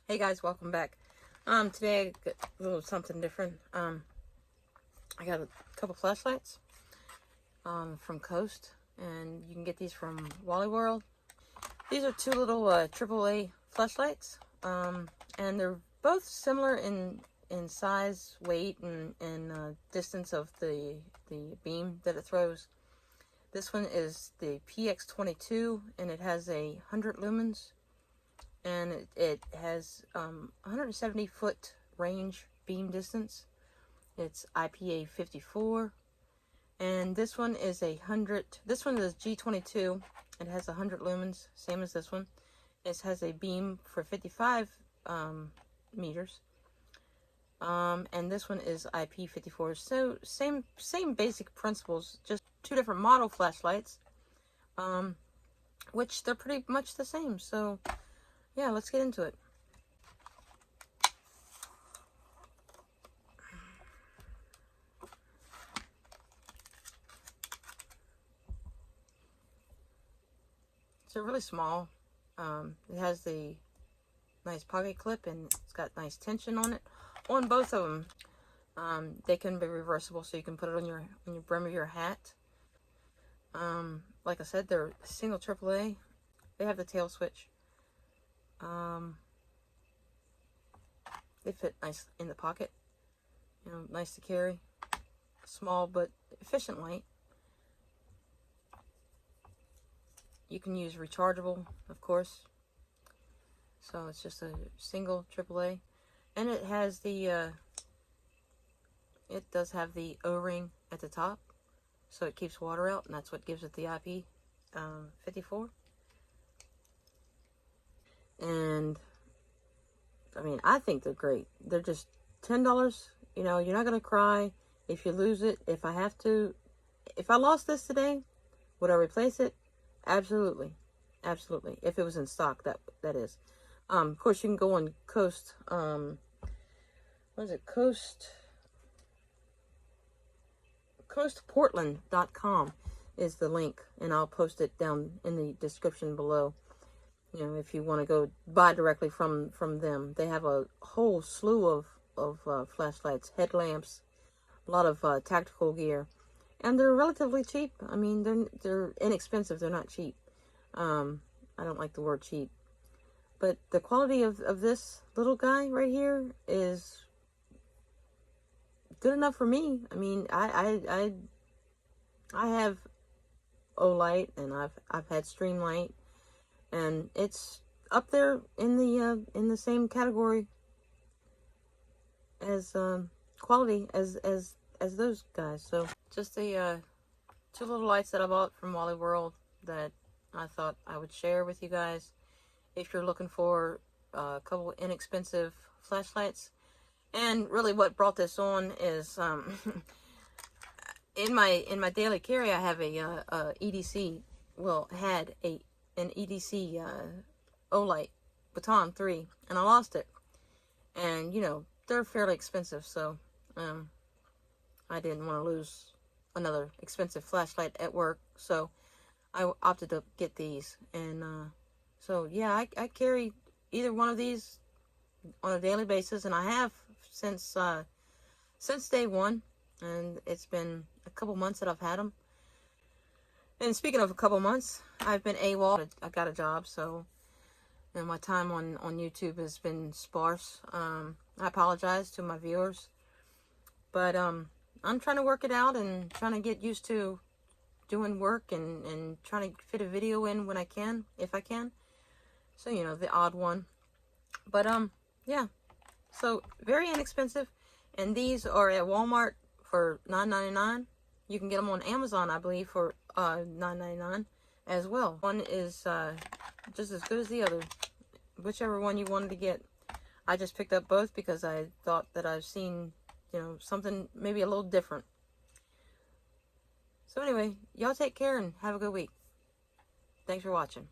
Hey guys, welcome back. Today I got a little something different. I got a couple flashlights from Coast, and you can get these from Wally World. These are two little AAA flashlights, and they're both similar in size, weight, and distance of the beam that it throws. This one is the PX22, and it has 100 lumens. And it has 170 foot range beam distance. It's IPA 54, and this one is this one is G22. It has 100 lumens, same as this one. It has a beam for 55 meters, and this one is IP 54. So same basic principles, just two different model flashlights, which they're pretty much the same. So yeah, let's get into it. So really small. It has the nice pocket clip, and it's got nice tension on it. On both of them, they can be reversible, so you can put it on your brim of your hat. Like I said, they're single AAA. They have the tail switch. They fit nice in the pocket, nice to carry, small but efficient light. You can use rechargeable, of course, so it's just a single AAA, and it has it does have the O-ring at the top, so it keeps water out, and that's what gives it the IP 54. And I mean, I think they're great. They're just $10. You're not gonna cry if you lose it. If I lost this today, would I replace it? Absolutely, absolutely. If it was in stock, that is. Of course, you can go on Coast. What is it? CoastPortland.com is the link, and I'll post it down in the description below. If you want to go buy directly from them. They have a whole slew of flashlights, headlamps, a lot of tactical gear, and they're relatively cheap. I mean, they're inexpensive. They're not cheap. I don't like the word cheap, but the quality of this little guy right here is good enough for me. I mean, I have olight, and I've had streamlight. And it's up there in the same category as quality as those guys. So just the two little lights that I bought from Wally World that I thought I would share with you guys. If you're looking for a couple inexpensive flashlights, and really what brought this on is in my daily carry I have a EDC. Well, had an EDC olight baton 3, and I lost it, and they're fairly expensive, so I didn't want to lose another expensive flashlight at work, so I opted to get these. And so yeah, I carry either one of these on a daily basis, and I have since day one, and it's been a couple months that I've had them. And speaking of a couple months, I've been AWOL. I got a job, so my time on YouTube has been sparse. I apologize to my viewers, but I'm trying to work it out and trying to get used to doing work and trying to fit a video in when I can, if I can. So the odd one, but yeah. So very inexpensive, and these are at Walmart for $9.99. You can get them on Amazon, I believe, for $9.99 as well. One is just as good as the other, whichever one you wanted to get. I just picked up both because I thought that I've seen, something maybe a little different. So anyway, y'all take care and have a good week. Thanks for watching.